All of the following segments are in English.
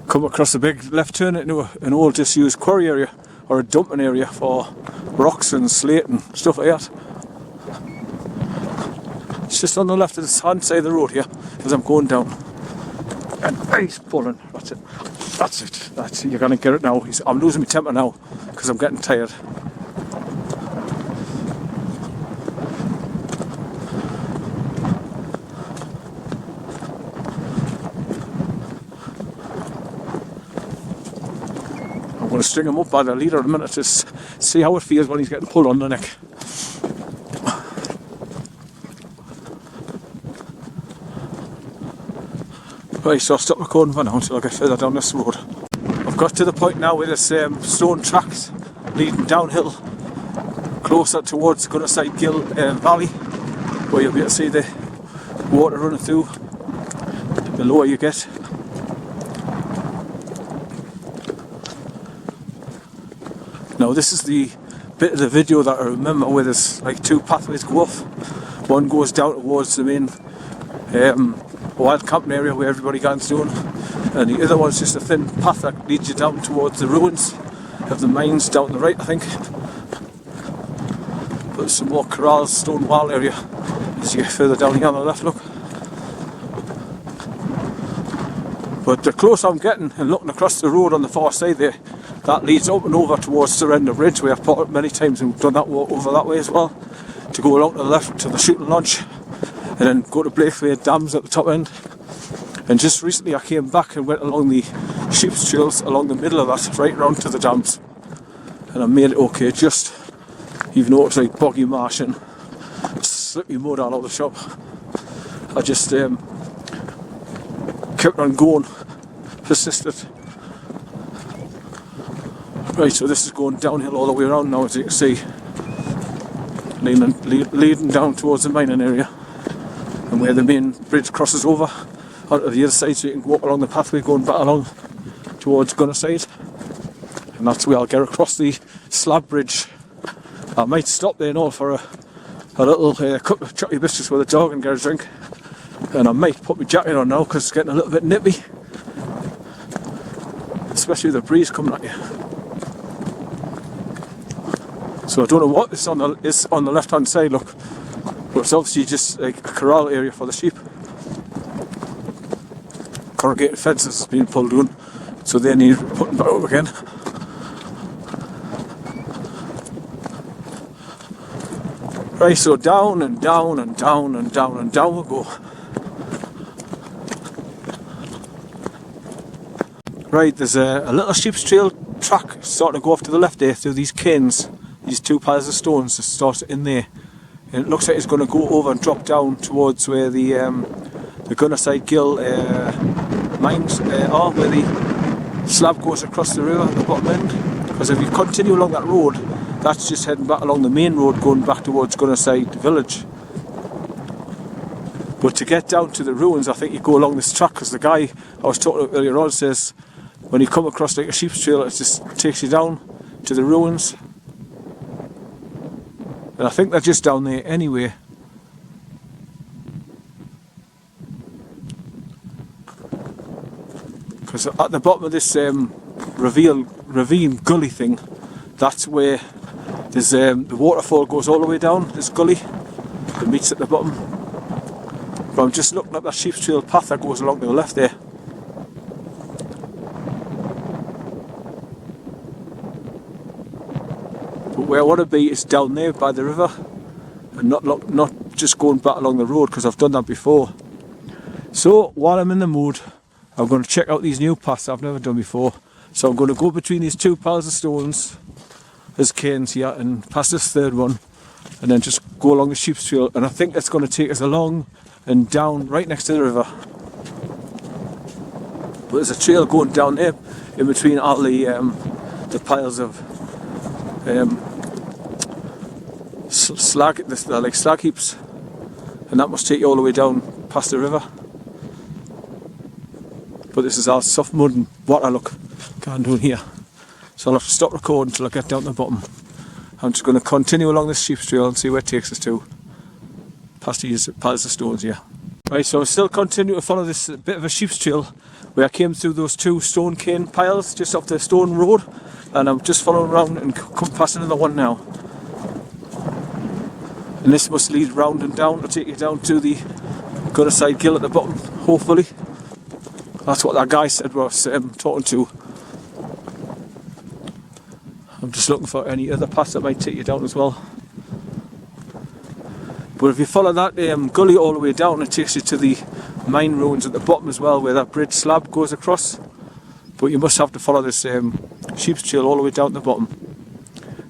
come across a big left turn into an old disused quarry area or a dumping area for rocks and slate and stuff like that. It's just on the left of the hand side of the road here as I'm going down. And he's pulling. That's it. That's it. That's it. You're gonna get it now. I'm losing my temper now because I'm getting tired. I'm going to string him up by the leader in a minute to see how it feels when he's getting pulled on the neck. Right, so I'll stop recording for now until I get further down this road. I've got to the point now where there's stone tracks leading downhill closer towards Gunnerside Gill Valley, where you'll be able to see the water running through the lower you get. Now this is the bit of the video that I remember where there's like two pathways go off. One goes down towards the main wild camping area where everybody goes down, and the other one's just a thin path that leads you down towards the ruins of the mines down the right, I think. But there's some more corrals, stone wall area as you get further down here on the left, look. But the closer I'm getting and looking across the road on the far side there, that leads up and over towards Surrender Bridge. We have parked many times and we've done that walk over that way as well, to go along to the left to the shooting launch and then go to Blakeway Dams at the top end. And just recently I came back and went along the sheep's trails along the middle of that, right round to the dams, and I made it okay, just even though it's like boggy marsh and slippy mud all over the shop. I just kept on going, persisted. Right, so this is going downhill all the way around now, as you can see, leading down towards the mining area, and where the main bridge crosses over onto the other side, so you can walk along the pathway going back along towards Gunnerside, and that's where I'll get across the slab bridge. I might stop there and all for a little cup of chocolate biscuits with a dog and get a drink, and I might put my jacket on now because it's getting a little bit nippy, especially with the breeze coming at you. So I don't know what this is on the left hand side, look, but it's obviously just like a corral area for the sheep. Corrugated fences has been pulled down, so they need putting back up again. Right, so down and down and down and down and down we go. Right, there's a little sheep's trail track starting to go off to the left there through these cairns. These two piles of stones that start in there, and it looks like it's going to go over and drop down towards where the Gunnerside Gill mines are, where the slab goes across the river at the bottom end. Because if you continue along that road, that's just heading back along the main road going back towards Gunnerside village. But to get down to the ruins, I think you go along this track, because the guy I was talking about earlier on says when you come across like a sheep's trail, it just takes you down to the ruins. And I think they're just down there anyway. Because at the bottom of this ravine gully thing, that's where there's the waterfall goes all the way down this gully. It meets at the bottom. But I'm just looking at that sheep's trail path that goes along to the left there. But where I want to be is down there by the river, and not just going back along the road, because I've done that before. So while I'm in the mood, I'm going to check out these new paths I've never done before. So I'm going to go between these two piles of stones, there's cairns here, and past this third one, and then just go along the sheep's trail, and I think it's going to take us along and down right next to the river. But there's a trail going down there in between all the piles of slag, they're like slag heaps, and that must take you all the way down past the river. But this is all soft mud and water, look, can't do it here. So I'll have to stop recording until I get down to the bottom. I'm just going to continue along this sheep's trail and see where it takes us to, past these piles of stones here. Right, so I'm still continuing to follow this bit of a sheep's trail where I came through those two stone cane piles just off the stone road, and I'm just following around and come past another one now. And this must lead round and down to take you down to the Gunnerside gill at the bottom, hopefully. That's what that guy said was talking to. I'm just looking for any other paths that might take you down as well. But if you follow that gully all the way down, it takes you to the mine ruins at the bottom as well, where that bridge slab goes across. But you must have to follow this sheep's trail all the way down to the bottom.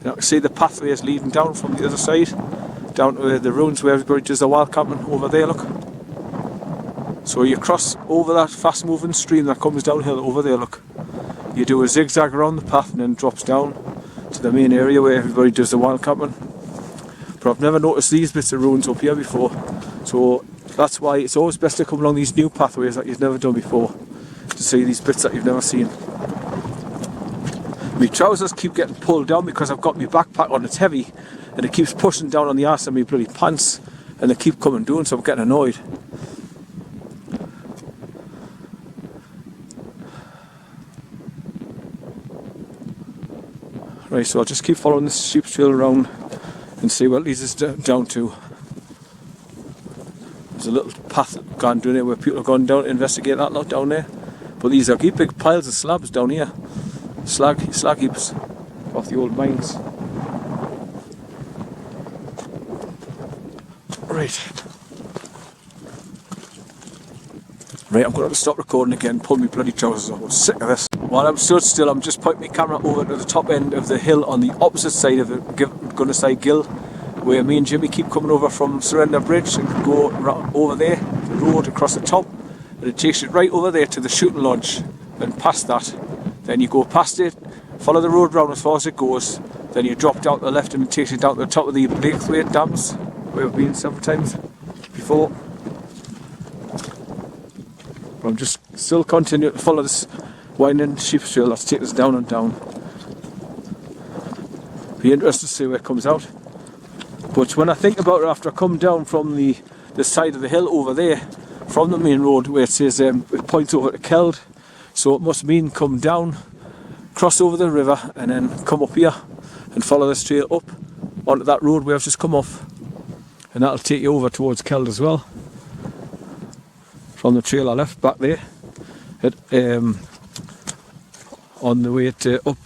And I can see the pathway is leading down from the other side, down to the ruins where everybody does the wild camping over there, look. So you cross over that fast moving stream that comes downhill over there, look. You do a zigzag around the path and then drops down to the main area where everybody does the wild camping. But I've never noticed these bits of ruins up here before, so that's why it's always best to come along these new pathways that you've never done before, to see these bits that you've never seen. My trousers keep getting pulled down because I've got my backpack on, it's heavy, and it keeps pushing down on the arse of my bloody pants, and they keep coming down, so I'm getting annoyed. Right, so I'll just keep following this sheep's trail around and see what it leads us down to. There's a little path gone down there where people have gone down to investigate that lot down there. But these are big piles of slabs down here. Slag heaps off the old mines. Right, I'm going to stop recording again, pull my bloody trousers off. I'm sick of this. While I'm stood still, I'm just pointing my camera over to the top end of the hill on the opposite side of the Gunnerside gill, where me and Jimmy keep coming over from Surrender Bridge and go over there, the road across the top, and it takes you right over there to the shooting lodge, and past that. Then you go past it, follow the road round as far as it goes, then you drop down to the left and it takes you down to the top of the Blakethwaite dams, where we've been several times before. But I'm just still continuing to follow this winding sheep's trail that's taking us down and down. Be interested to see where it comes out. But when I think about it, after I come down from the side of the hill over there, from the main road where it says it points over to Keld, so it must mean come down, cross over the river, and then come up here and follow this trail up onto that road where I've just come off, and that'll take you over towards Keld as well. From the trail I left back there, on the way to up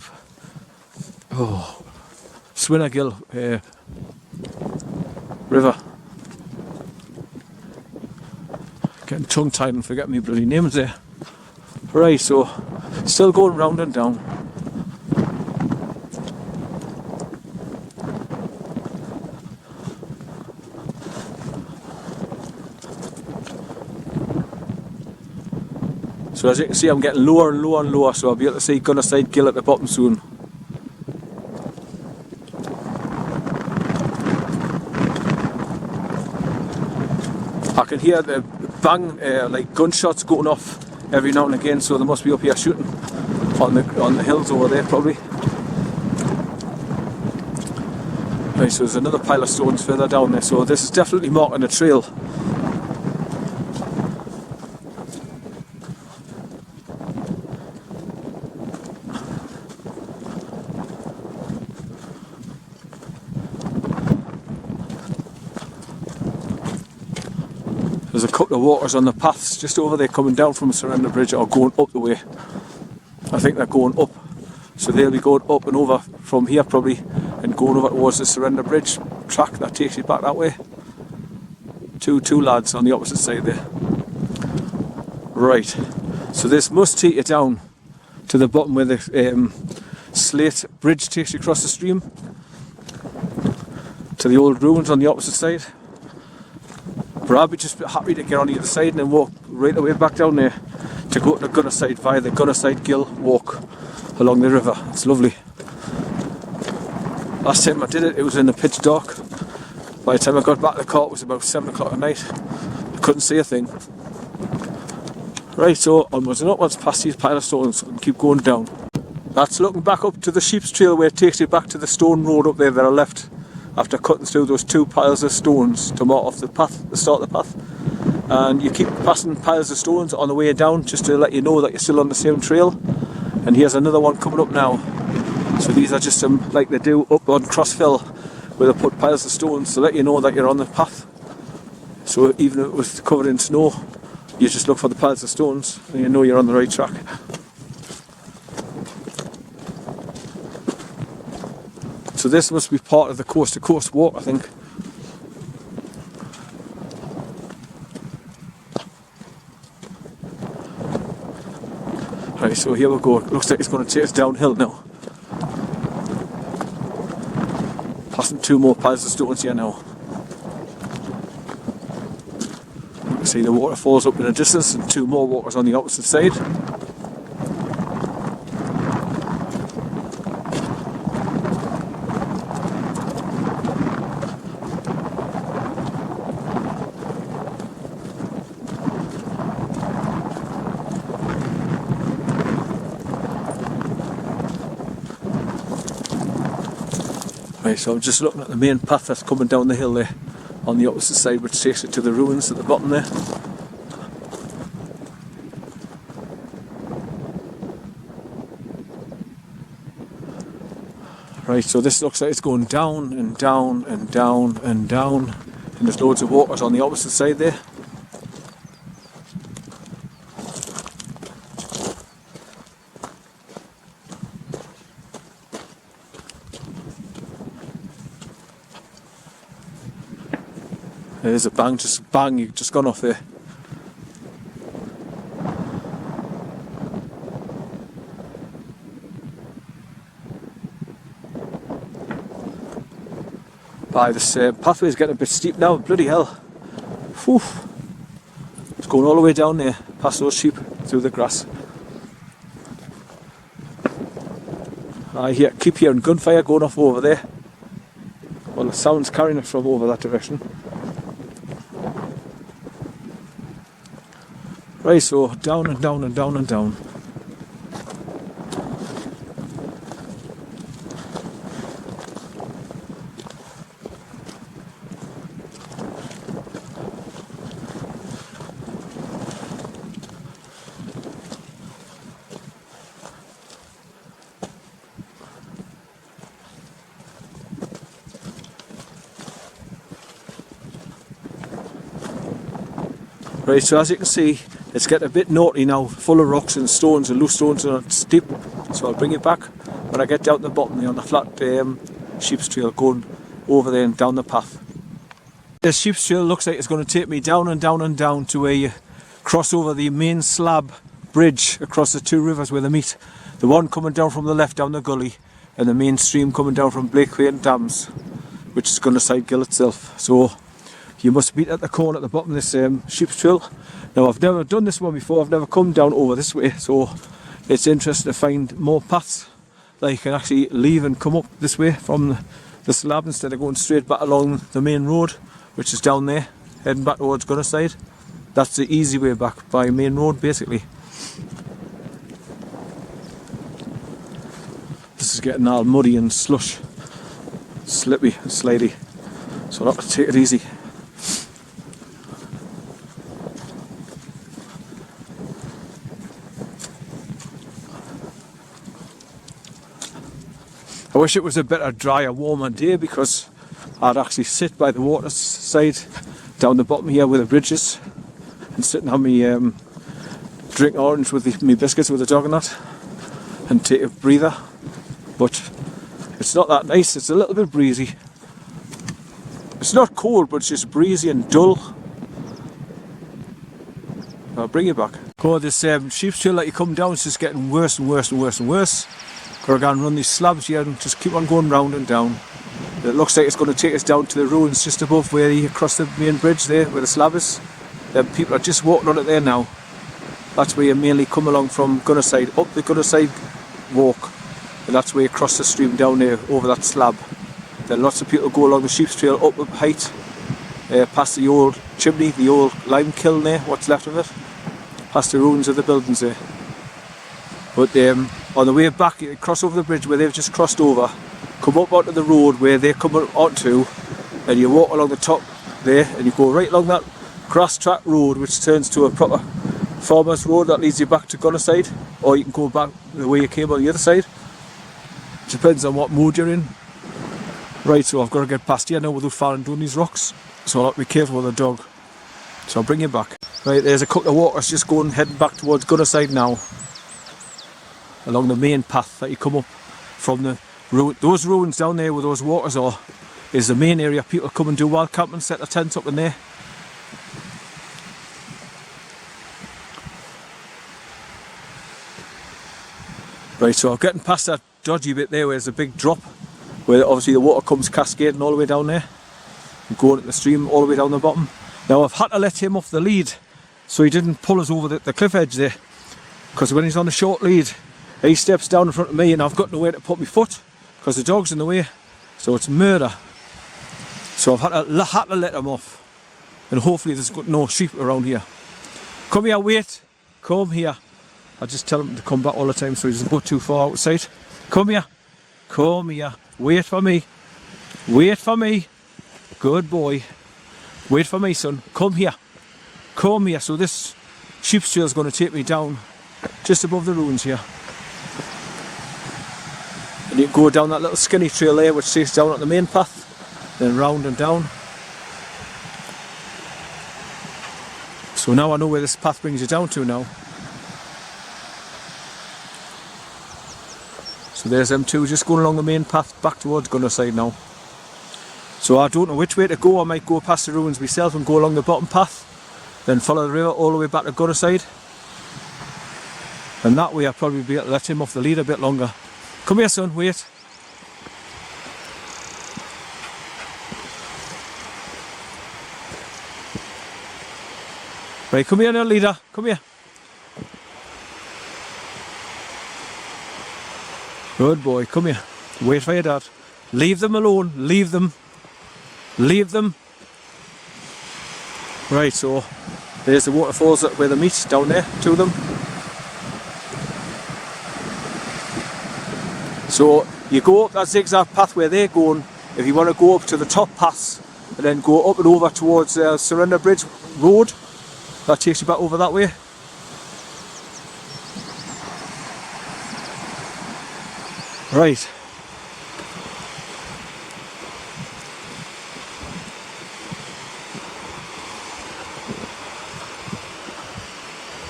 Swinnergill River. Getting tongue tied and forgetting my bloody names there. Right, so still going round and down. So as you can see, I'm getting lower and lower and lower, so I'll be able to see Gunnerside gill at the bottom soon. I can hear the bang, like gunshots going off every now and again, so they must be up here shooting on the hills over there probably. Right, so there's another pile of stones further down there, so this is definitely marking a trail. There's a couple of walkers on the paths just over there coming down from Surrender Bridge or going up the way. I think they're going up. So they'll be going up and over from here probably and going over towards the Surrender Bridge track that takes you back that way. Two lads on the opposite side there. Right, so this must take you down to the bottom where the slate bridge takes you across the stream to the old ruins on the opposite side. But I'll be just happy to get on the other side and then walk right the way back down there to go to the Gunnerside via the Gunnerside Gill walk along the river. It's lovely. Last time I did it, it was in the pitch dark. By the time I got back to the car, it was about 7 o'clock at night. I couldn't see a thing. Right, so onwards and upwards past these pile of stones and keep going down. That's looking back up to the sheep's trail where it takes you back to the stone road up there that I left after cutting through those two piles of stones to mark off the path, the start of the path. and you keep passing piles of stones on the way down just to let you know that you're still on the same trail. And here's another one coming up now. So these are just some, like they do up on Crossfell, where they put piles of stones to let you know that you're on the path. So even if it was covered in snow, you just look for the piles of stones and you know you're on the right track. So this must be part of the coast to coast walk, I think. Right, so here we go. It looks like it's going to take us downhill now. Passing 2 more piles of stones here now. You can see the waterfalls up in the distance and 2 more waters on the opposite side. Right, so I'm just looking at the main path that's coming down the hill there on the opposite side, which takes it to the ruins at the bottom there. Right, so this looks like it's going down and down and down and down, and there's loads of waters on the opposite side there. There's a bang, just bang, you've just gone off there. By this pathway is getting a bit steep now, bloody hell. Whew. It's going all the way down there, past those sheep, through the grass. I keep hearing gunfire going off over there. Well, the sound's carrying it from over that direction. Right, so down and down and down and down. Right, so as you can see, it's getting a bit naughty now, full of rocks and stones and loose stones and steep. So I'll bring it back when I get down to the bottom there on the flat sheep's trail going over there and down the path. This sheep's trail looks like it's going to take me down and down and down to a cross over the main slab bridge across the 2 rivers where they meet. The one coming down from the left down the gully, and the main stream coming down from Blakeway Dams, which is Gunnerside Gill itself. So you must meet at the corner at the bottom of this sheep's trail. Now, I've never done this one before, I've never come down over this way, so it's interesting to find more paths that you can actually leave and come up this way from the slab instead of going straight back along the main road, which is down there, heading back towards Gunnerside. That's the easy way back by main road, basically. This is getting all muddy and slush, slippy and slidey, so I'll have to take it easy. I wish it was a better, drier, warmer day, because I'd actually sit by the water side down the bottom here where the bridge is and sit and have me drink orange with me biscuits with the dog and that, and take a breather. But it's not that nice, it's a little bit breezy. It's not cold, but it's just breezy and dull. I'll bring you back. Oh, this sheep's trail that you come down is just getting worse and worse and worse and worse. We're going to run these slabs here and just keep on going round and down. It looks like it's going to take us down to the ruins just above where you cross the main bridge there, where the slab is. People are just walking on it there now. That's where you mainly come along from Gunnerside, up the Gunnerside walk. And that's where you cross the stream down there, over that slab. Then lots of people go along the sheep's trail up height, past the old chimney, the old lime kiln there, what's left of it, past the ruins of the buildings there. But on the way back, you cross over the bridge where they've just crossed over, come up onto the road where they're coming onto, and you walk along the top there, and you go right along that grass track road which turns to a proper farmer's road that leads you back to Gunnerside, or you can go back the way you came on the other side. Depends on what mood you're in. Right, so I've got to get past here now without falling down these rocks, so I'll have to be careful with the dog. So I'll bring you back. Right, there's a couple of walkers just heading back towards Gunnerside now, along the main path that you come up from the road. Those ruins down there where those walkers are is the main area people come and do wild camping, set their tents up in there. Right, so I'm getting past that dodgy bit there where there's a big drop, where obviously the water comes cascading all the way down there and going into the stream all the way down the bottom. Now I've had to let him off the lead so he didn't pull us over the cliff edge there, because when he's on the short lead he steps down in front of me and I've got nowhere to put my foot because the dog's in the way, so it's murder. So I've had to let him off, and hopefully there's no sheep around here. Come here, wait, come here. I just tell him to come back all the time so he doesn't go too far outside. Come here, wait for me, good boy, wait for me son, come here. So this sheep's trail is going to take me down just above the ruins here. And you can go down that little skinny trail there which takes down at the main path, then round and down. So now I know where this path brings you down to now. So there's them two just going along the main path back towards Gunnerside now. So I don't know which way to go. I might go past the ruins myself and go along the bottom path, then follow the river all the way back to Gunnerside. And that way I'll probably be able to let him off the lead a bit longer. Come here son, wait. Right, come here now leader, come here. Good boy, come here. Wait for your dad. Leave them alone, leave them. Right, so there's the waterfalls where they meet down there, two of them. So you go up that zigzag path where they're going if you want to go up to the top pass and then go up and over towards Surrender Bridge Road. That takes you back over that way. Right.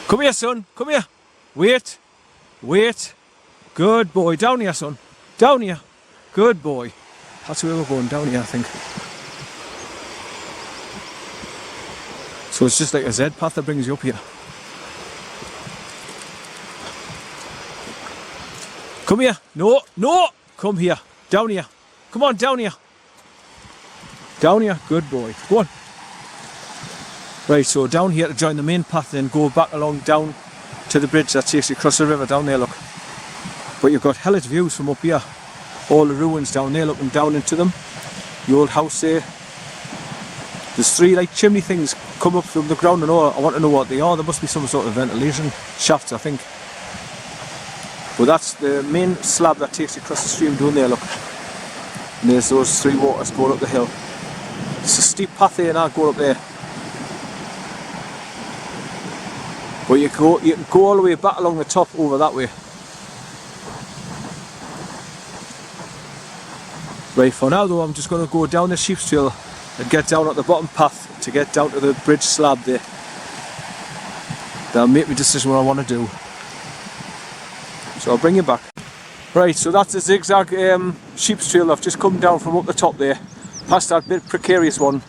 Come here son, come here. Wait. Good boy, down here son, down here. Good boy. That's where we're going, down here I think. So it's just like a Z path that brings you up here. Come here, no, come here, down here. Come on, down here. Down here, good boy, go on. Right, so down here to join the main path, then go back along down to the bridge that takes you across the river down there, look. But you've got hellish views from up here. All the ruins down there, looking down into them. The old house there. There's three like chimney things come up from the ground and all. I want to know what they are. There must be some sort of ventilation shafts, I think. But that's the main slab that takes you across the stream down there, look. And there's those three waters going up the hill. It's a steep path there now going up there. But you can go all the way back along the top over that way. Right, for now though I'm just going to go down the sheep's trail and get down at the bottom path to get down to the bridge slab there. That'll make me decision what I want to do. So I'll bring you back. Right, so that's the zigzag sheep's trail. I've just come down from up the top there, past that bit precarious one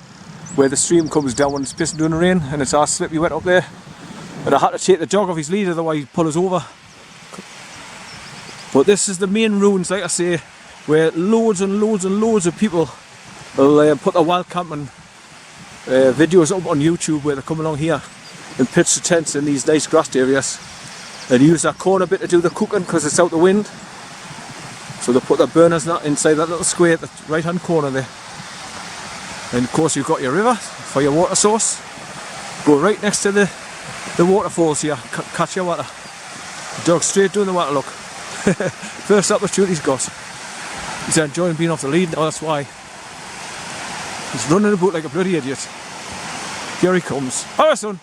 where the stream comes down when it's pissing down the rain, and it's our slippery wet up there. And I had to take the dog off his lead, otherwise he'd pull us over. But this is the main ruins, like I say, where loads and loads of people will put their wild camping videos up on YouTube, where they come along here and pitch the tents in these nice grassed areas and use that corner bit to do the cooking because it's out the wind. So they put their burners inside that little square at the right hand corner there. And of course you've got your river for your water source. Go right next to the waterfalls here, catch your water. The dog's straight doing the water, look. First opportunity he's got. He's enjoying being off the lead, oh that's why. He's running about like a bloody idiot. Here he comes. Hello, son.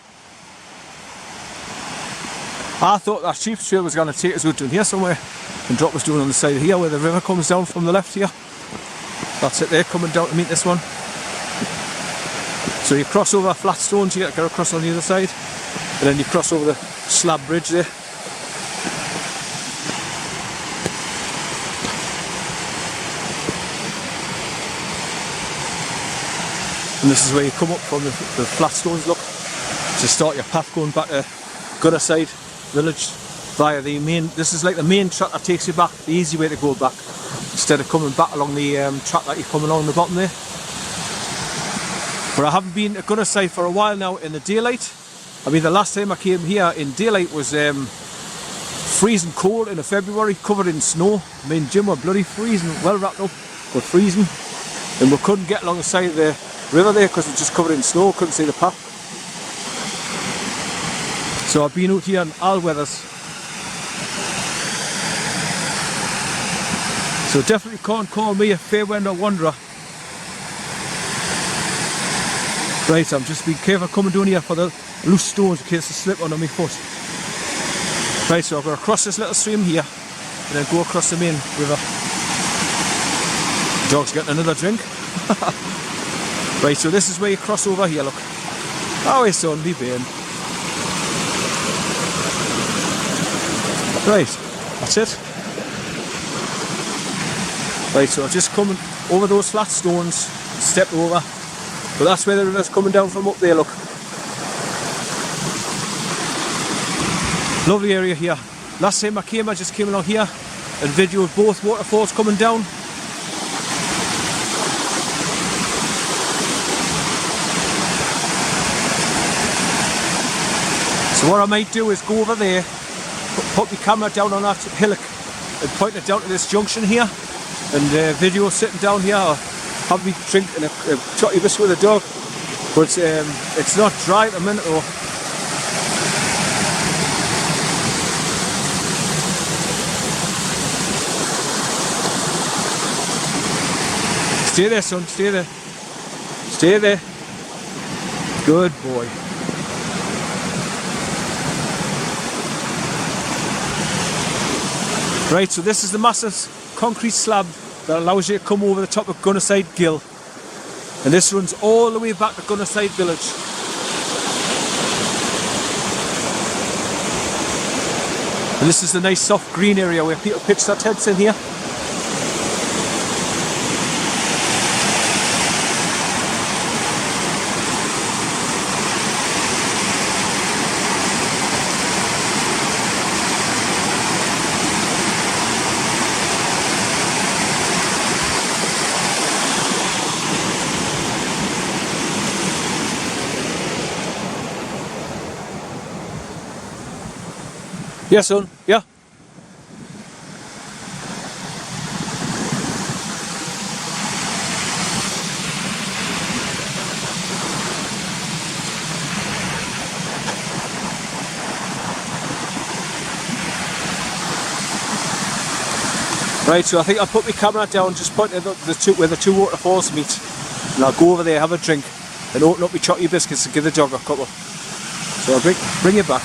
I thought that sheep trail was going to take us out down here somewhere and drop us down on the side of here where the river comes down from the left here. That's it there, coming down to meet this one. So you cross over flat stones, you get across on the other side, and then you cross over the slab bridge there. And this is where you come up from the flat stones, look, to start your path going back to Gunnerside village via the main. This is like the main track that takes you back, the easy way to go back, instead of coming back along the track that you come along the bottom there. But I haven't been at Gunnerside for a while now in the daylight. I mean, the last time I came here in daylight was freezing cold in February, covered in snow. Me and Jim were bloody freezing, well wrapped up, but freezing. And we couldn't get along the side of the river there because it's just covered in snow, couldn't see the path. So I've been out here in all weathers. So definitely can't call me a fair weather wanderer. Right, I'm just being careful coming down here for the loose stones in case I slip under my foot. Right, so I've got to cross this little stream here and then go across the main river. The dog's getting another drink. Right, so this is where you cross over here, look. Oh, his son, be baying. Right, that's it. Right, so I've just come over those flat stones, stepped over. But that's where the river's coming down from up there, look. Lovely area here. Last time I came, I just came along here and videoed both waterfalls coming down. So what I might do is go over there, put my camera down on that hillock and point it down to this junction here and video sitting down here. Have me drink and a chotty biscuit with a dog, but it's not dry at the minute though. Stay there, son, stay there. Stay there. Good boy. Right, so this is the massive concrete slab that allows you to come over the top of Gunnerside Gill, and this runs all the way back to Gunnerside village. And this is the nice soft green area where people pitch their tents in here. Yeah, son, yeah. Right, so I think I'll put my camera down, just point at where the two waterfalls meet, and I'll go over there, have a drink, and open up my chotty biscuits and give the dog a couple. So I'll bring you back.